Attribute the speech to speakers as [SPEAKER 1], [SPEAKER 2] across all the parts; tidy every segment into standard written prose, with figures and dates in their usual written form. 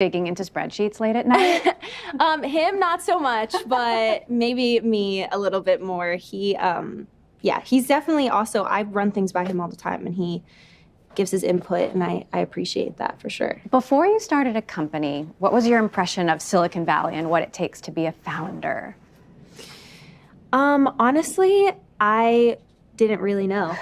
[SPEAKER 1] Digging into spreadsheets late at night?
[SPEAKER 2] Him, not so much, but maybe me a little bit more. Yeah, he's definitely also, I run things by him all the time, and he gives his input, and I appreciate that for sure.
[SPEAKER 1] Before you started a company, what was your impression of Silicon Valley and what it takes to be a founder?
[SPEAKER 2] Honestly, I didn't really know.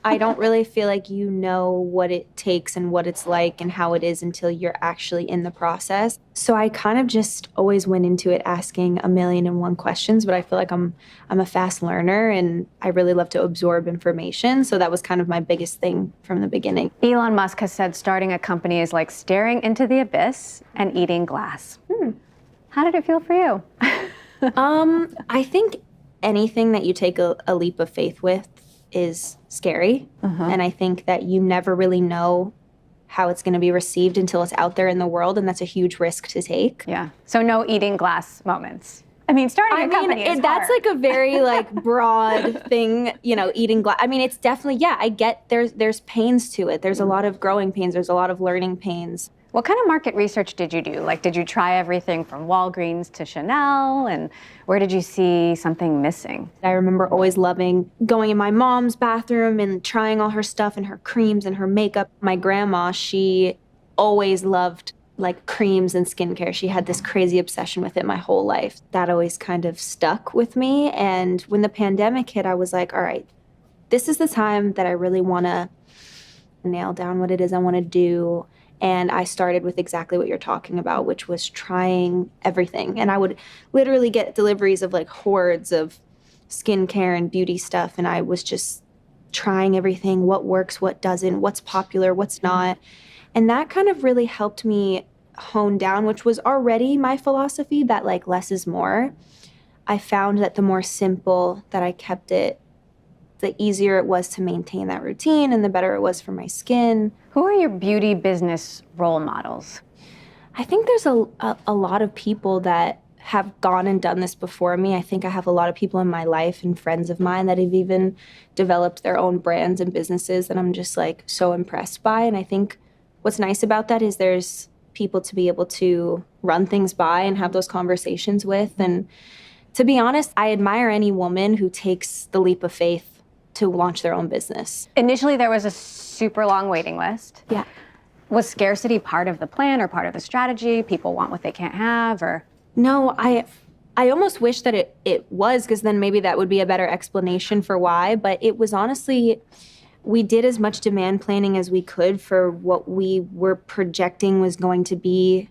[SPEAKER 2] I don't really feel like you know what it takes and what it's like and how it is until you're actually in the process. So I kind of just always went into it asking 1,000,001 questions, but I feel like I'm a fast learner and I really love to absorb information. So that was kind of my biggest thing from the beginning.
[SPEAKER 1] Elon Musk has said starting a company is like staring into the abyss and eating glass. How did it feel for you?
[SPEAKER 2] I think anything that you take a leap of faith with is scary. And I think that you never really know how it's going to be received until it's out there in the world, and that's a huge risk to take.
[SPEAKER 1] Yeah. So no eating glass moments. I mean, starting a company is
[SPEAKER 2] that's
[SPEAKER 1] hard.
[SPEAKER 2] like a very like broad thing, you know, eating glass. I mean, it's definitely, yeah, I get there's pains to it. There's a lot of growing pains. There's a lot of learning pains.
[SPEAKER 1] What kind of market research did you do? Like, did you try everything from Walgreens to Chanel? And where did you see something missing?
[SPEAKER 2] I remember always loving going in my mom's bathroom and trying all her stuff and her creams and her makeup. My grandma, she always loved like creams and skincare. She had this crazy obsession with it my whole life. That always kind of stuck with me. And when the pandemic hit, I was like, all right, this is the time that I really want to nail down what it is I want to do. And I started with exactly what you're talking about, which was trying everything. And I would literally get deliveries of like hordes of skincare and beauty stuff. And I was just trying everything, what works, what doesn't, what's popular, what's not. And that kind of really helped me hone down, which was already my philosophy, that like less is more. I found that the more simple that I kept it, the easier it was to maintain that routine and the better it was for my skin.
[SPEAKER 1] Who are your beauty business role models?
[SPEAKER 2] I think there's a lot of people that have gone and done this before me. I think I have a lot of people in my life and friends of mine that have even developed their own brands and businesses that I'm just like so impressed by. And I think what's nice about that is there's people to be able to run things by and have those conversations with. And to be honest, I admire any woman who takes the leap of faith to launch their own business.
[SPEAKER 1] Initially, there was a super long waiting list.
[SPEAKER 2] Yeah.
[SPEAKER 1] Was scarcity part of the plan or part of the strategy? People want what they can't have, or?
[SPEAKER 2] No, I almost wish that it was, because then maybe that would be a better explanation for why. But it was honestly, we did as much demand planning as we could for what we were projecting was going to be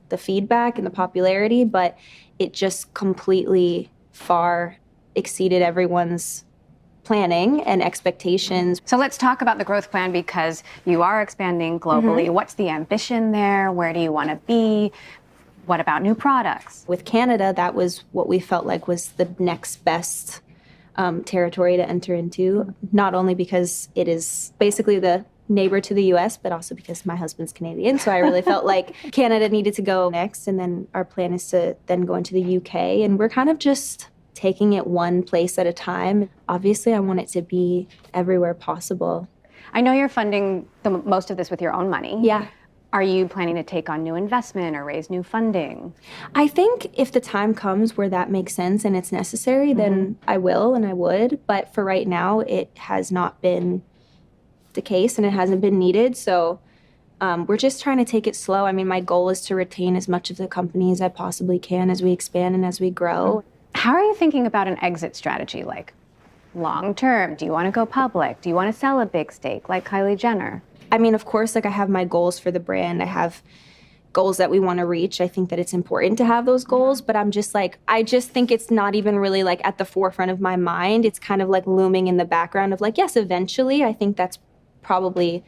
[SPEAKER 2] the feedback and the popularity, but it just completely far exceeded everyone's planning and expectations.
[SPEAKER 1] So let's talk about the growth plan, because you are expanding globally. What's the ambition there? Where do you want to be? What about new products?
[SPEAKER 2] With Canada, that was what we felt like was the next best territory to enter into, not only because it is basically the neighbor to the US, but also because my husband's Canadian. So I really felt like Canada needed to go next. And then our plan is to then go into the UK. And we're kind of just taking it one place at a time. Obviously, I want it to be everywhere possible.
[SPEAKER 1] I know you're funding most of this with your own money.
[SPEAKER 2] Yeah.
[SPEAKER 1] Are you planning to take on new investment or raise new funding?
[SPEAKER 2] I think if the time comes where that makes sense and it's necessary, then I will and I would. But for right now, it has not been the case and it hasn't been needed. So we're just trying to take it slow. I mean, my goal is to retain as much of the company as I possibly can as we expand and as we grow.
[SPEAKER 1] How are you thinking about an exit strategy? Like long term, do you want to go public? Do you want to sell a big stake like Kylie Jenner?
[SPEAKER 2] I mean, of course, like I have my goals for the brand. I have goals that we want to reach. I think that it's important to have those goals, but I'm just like, I just think it's not even really like at the forefront of my mind. It's kind of like looming in the background of like, yes, eventually, I think that's probably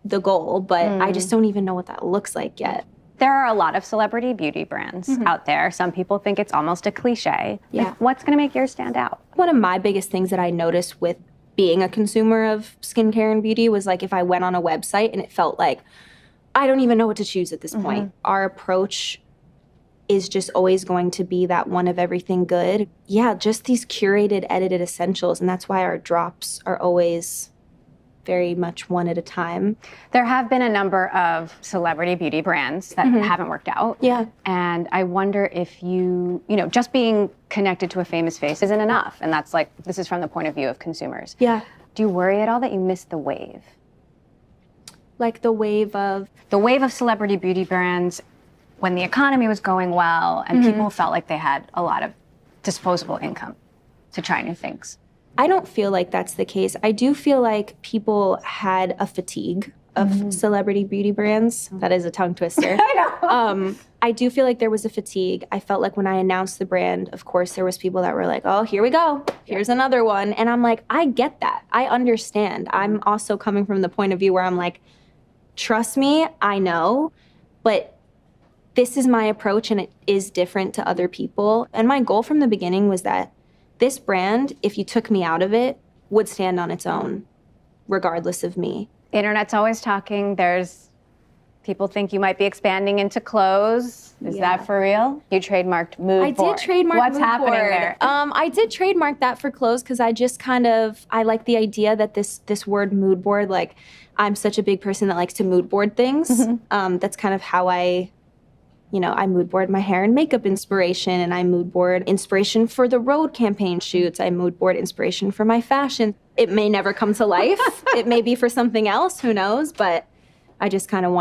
[SPEAKER 2] the goal, but I just don't even know what that looks like yet.
[SPEAKER 1] There are a lot of celebrity beauty brands out there. Some people think it's almost a cliche.
[SPEAKER 2] Yeah.
[SPEAKER 1] Like, what's going to make yours stand out?
[SPEAKER 2] One of my biggest things that I noticed with being a consumer of skincare and beauty was like if I went on a website and it felt like, I don't even know what to choose at this point. Our approach is just always going to be that one of everything good. Yeah, just these curated, edited essentials. And that's why our drops are always very much one at a time.
[SPEAKER 1] There have been a number of celebrity beauty brands that haven't worked out.
[SPEAKER 2] Yeah.
[SPEAKER 1] And I wonder if just being connected to a famous face isn't enough. And that's like, this is from the point of view of consumers.
[SPEAKER 2] Yeah.
[SPEAKER 1] Do you worry at all that you missed the wave?
[SPEAKER 2] Like the wave of?
[SPEAKER 1] The wave of celebrity beauty brands when the economy was going well and people felt like they had a lot of disposable income to try new things.
[SPEAKER 2] I don't feel like that's the case. I do feel like people had a fatigue of celebrity beauty brands. That is a tongue twister.
[SPEAKER 1] I know.
[SPEAKER 2] I do feel like there was a fatigue. I felt like when I announced the brand, of course, there was people that were like, oh, here we go. Here's another one. And I'm like, I get that. I understand. I'm also coming from the point of view where I'm like, trust me, I know, but this is my approach and it is different to other people. And my goal from the beginning was that this brand, if you took me out of it, would stand on its own, regardless of me.
[SPEAKER 1] Internet's always talking. People think you might be expanding into clothes. Is that for real? You trademarked mood
[SPEAKER 2] I
[SPEAKER 1] board.
[SPEAKER 2] did trademark
[SPEAKER 1] What's
[SPEAKER 2] mood
[SPEAKER 1] happening
[SPEAKER 2] board.
[SPEAKER 1] there?
[SPEAKER 2] I did trademark that for clothes because I just I like the idea that this word mood board, like I'm such a big person that likes to mood board things. That's kind of how I mood board my hair and makeup inspiration, and I mood board inspiration for the road campaign shoots. I mood board inspiration for my fashion. It may never come to life. It may be for something else, who knows, but I just kind of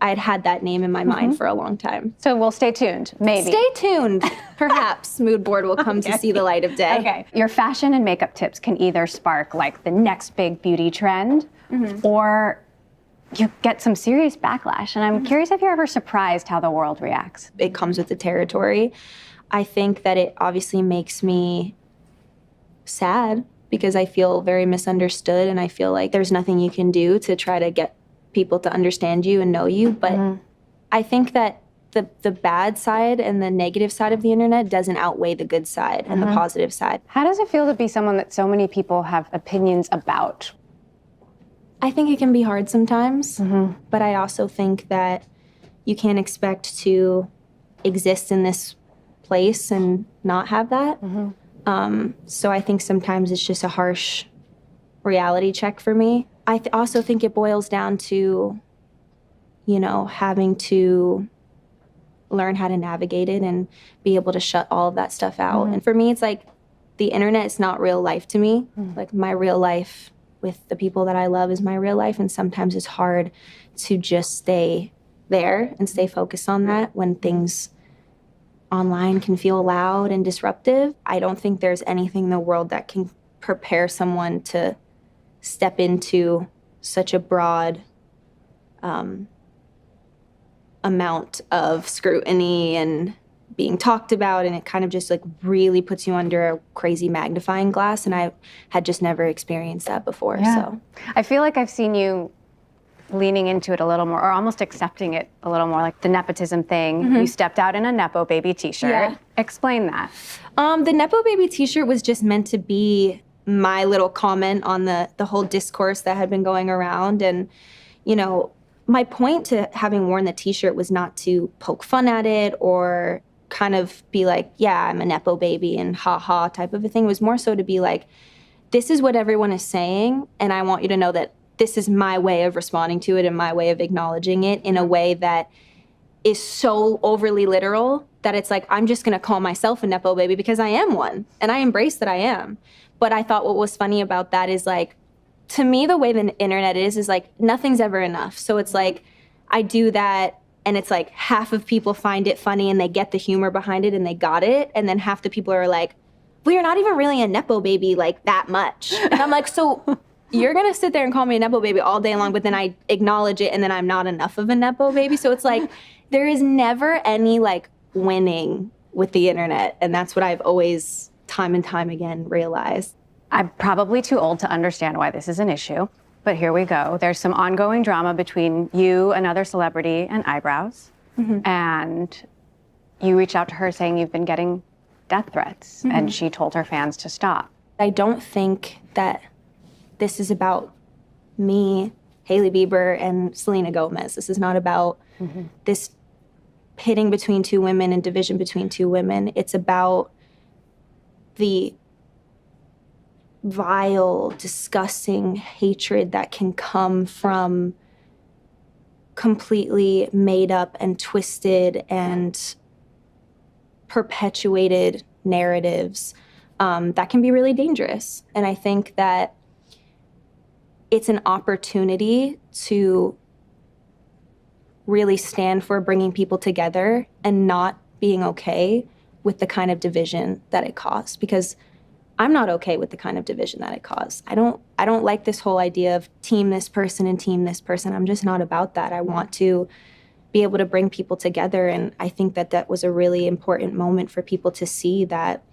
[SPEAKER 2] I had that name in my mind for a long time.
[SPEAKER 1] So we'll stay tuned, maybe.
[SPEAKER 2] Stay tuned. Perhaps mood board will come to see the light of day.
[SPEAKER 1] Okay. Your fashion and makeup tips can either spark like the next big beauty trend or you get some serious backlash. And I'm curious if you're ever surprised how the world reacts.
[SPEAKER 2] It comes with the territory. I think that it obviously makes me sad because I feel very misunderstood and I feel like there's nothing you can do to try to get people to understand you and know you. But I think that the bad side and the negative side of the internet doesn't outweigh the good side and the positive side.
[SPEAKER 1] How does it feel to be someone that so many people have opinions about?
[SPEAKER 2] I think it can be hard sometimes, but I also think that you can't expect to exist in this place and not have that. So I think sometimes it's just a harsh reality check for me. I also think it boils down to, having to learn how to navigate it and be able to shut all of that stuff out. And for me, it's like the internet is not real life to me. Like my real life with the people that I love is my real life. And sometimes it's hard to just stay there and stay focused on that when things online can feel loud and disruptive. I don't think there's anything in the world that can prepare someone to step into such a broad amount of scrutiny and being talked about, and it kind of just like really puts you under a crazy magnifying glass, and I had just never experienced that before. So
[SPEAKER 1] I feel like I've seen you leaning into it a little more or almost accepting it a little more, like the nepotism thing. You stepped out in a Nepo Baby t-shirt.
[SPEAKER 2] Yeah.
[SPEAKER 1] Explain that.
[SPEAKER 2] The Nepo Baby t-shirt was just meant to be my little comment on the whole discourse that had been going around. And, my point to having worn the t-shirt was not to poke fun at it or kind of be like, yeah, I'm a Nepo baby and ha-ha type of a thing. It was more so to be like, this is what everyone is saying, and I want you to know that this is my way of responding to it and my way of acknowledging it in a way that is so overly literal that it's like, I'm just gonna call myself a Nepo baby because I am one, and I embrace that I am. But I thought what was funny about that is like, to me, the way the internet is like, nothing's ever enough. So it's like, I do that, and it's like half of people find it funny and they get the humor behind it and they got it. And then half the people are like, well, you're not even really a Nepo baby like that much. And I'm like, so you're gonna sit there and call me a Nepo baby all day long, but then I acknowledge it and then I'm not enough of a Nepo baby. So it's like, there is never any like winning with the internet. And that's what I've always time and time again realized.
[SPEAKER 1] I'm probably too old to understand why this is an issue, but here we go. There's some ongoing drama between you, another celebrity, and Eyebrows. And you reached out to her saying you've been getting death threats, and she told her fans to stop.
[SPEAKER 2] I don't think that this is about me, Hailey Bieber, and Selena Gomez. This is not about this pitting between two women and division between two women. It's about the vile, disgusting hatred that can come from completely made up and twisted and perpetuated narratives that can be really dangerous. And I think that it's an opportunity to really stand for bringing people together and not being okay with the kind of division that it caused, because I'm not okay with the kind of division that it caused. I don't like this whole idea of team this person and team this person. I'm just not about that. I want to be able to bring people together, and I think that that was a really important moment for people to see that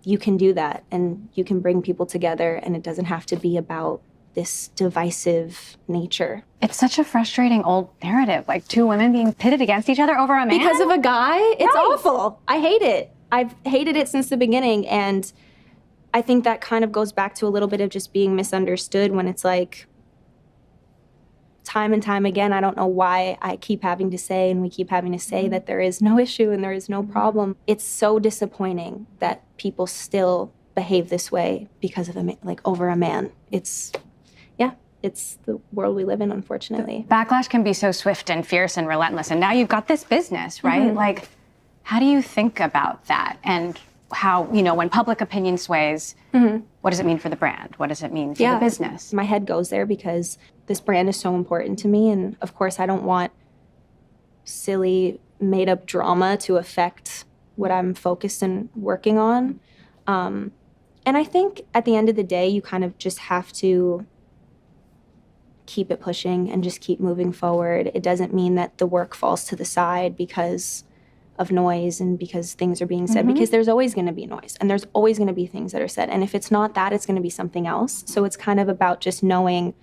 [SPEAKER 2] you can do that and you can bring people together, and it doesn't have to be about this divisive nature.
[SPEAKER 1] It's such a frustrating old narrative, like two women being pitted against each other over a man.
[SPEAKER 2] Because of a guy? It's
[SPEAKER 1] Right.
[SPEAKER 2] awful. I hate it. I've hated it since the beginning, and I think that kind of goes back to a little bit of just being misunderstood when it's like, time and time again, I don't know why I keep having to say, and we keep having to say that there is no issue and there is no problem. It's so disappointing that people still behave this way because of over a man. It's the world we live in, unfortunately.
[SPEAKER 1] Backlash can be so swift and fierce and relentless, and now you've got this business, right?
[SPEAKER 2] Mm-hmm.
[SPEAKER 1] Like, how do you think about that? And how, when public opinion sways, what does it mean for the brand? What does it mean for the business?
[SPEAKER 2] My head goes there because this brand is so important to me, and of course I don't want silly made-up drama to affect what I'm focused and working on. And I think at the end of the day, you kind of just have to keep it pushing and just keep moving forward. It doesn't mean that the work falls to the side because of noise and because things are being said, because there's always going to be noise and there's always going to be things that are said. And if it's not that, it's going to be something else. So it's kind of about just knowing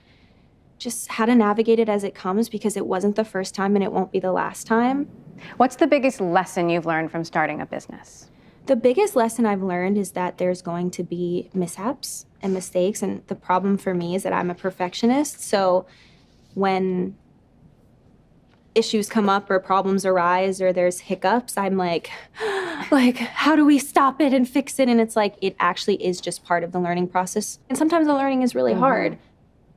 [SPEAKER 2] just how to navigate it as it comes, because it wasn't the first time and it won't be the last time.
[SPEAKER 1] What's the biggest lesson you've learned from starting a business?
[SPEAKER 2] The biggest lesson I've learned is that there's going to be mishaps and mistakes. And the problem for me is that I'm a perfectionist. So when issues come up or problems arise or there's hiccups, I'm like, how do we stop it and fix it? And it's like, it actually is just part of the learning process. And sometimes the learning is really hard,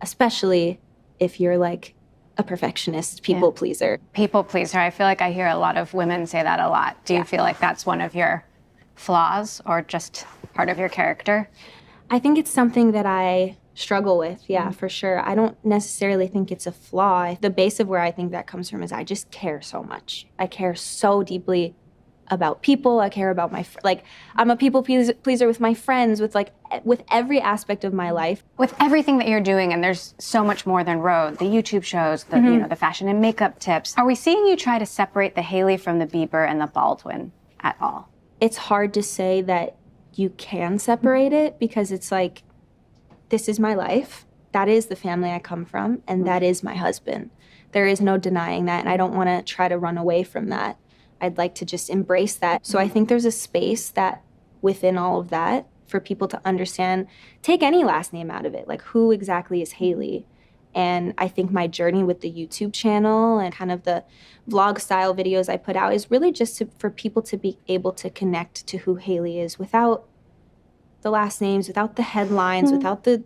[SPEAKER 2] especially if you're like a perfectionist, people pleaser.
[SPEAKER 1] People pleaser. I feel like I hear a lot of women say that a lot. Do you feel like that's one of your flaws or just part of your character?
[SPEAKER 2] I think it's something that I struggle with, for sure. I don't necessarily think it's a flaw. The base of where I think that comes from is I just care so much. I care so deeply about people. I care about I'm a people pleaser with my friends, with every aspect of my life.
[SPEAKER 1] With everything that you're doing, and there's so much more than Road, the YouTube shows, the the fashion and makeup tips. Are we seeing you try to separate the Hailey from the Bieber and the Baldwin at all?
[SPEAKER 2] It's hard to say that you can separate it, because it's like, this is my life. That is the family I come from, and that is my husband. There is no denying that, and I don't want to try to run away from that. I'd like to just embrace that. So I think there's a space that within all of that for people to understand, take any last name out of it, like who exactly is Hailey? And I think my journey with the YouTube channel and kind of the vlog style videos I put out is really just for people to be able to connect to who Hailey is without the last names, without the headlines, without the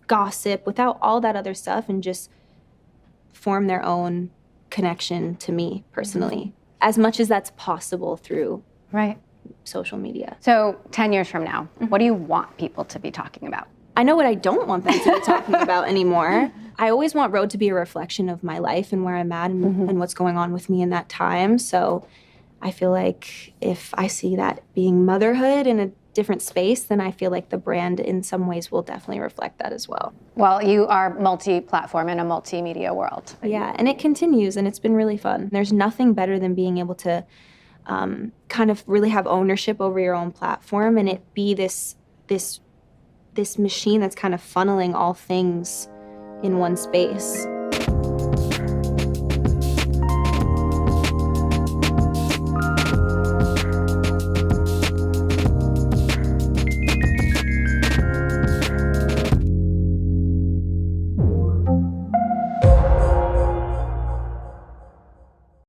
[SPEAKER 2] gossip, without all that other stuff, and just form their own connection to me personally, as much as that's possible through social media.
[SPEAKER 1] So 10 years from now, what do you want people to be talking about?
[SPEAKER 2] I know what I don't want them to be talking about anymore. I always want Road to be a reflection of my life and where I'm at and what's going on with me in that time. So I feel like if I see that being motherhood in a different space, then I feel like the brand in some ways will definitely reflect that as well.
[SPEAKER 1] Well, you are multi-platform in a multimedia world.
[SPEAKER 2] Yeah, and it continues, and it's been really fun. There's nothing better than being able to kind of really have ownership over your own platform, and it be this machine that's kind of funneling all things in one space.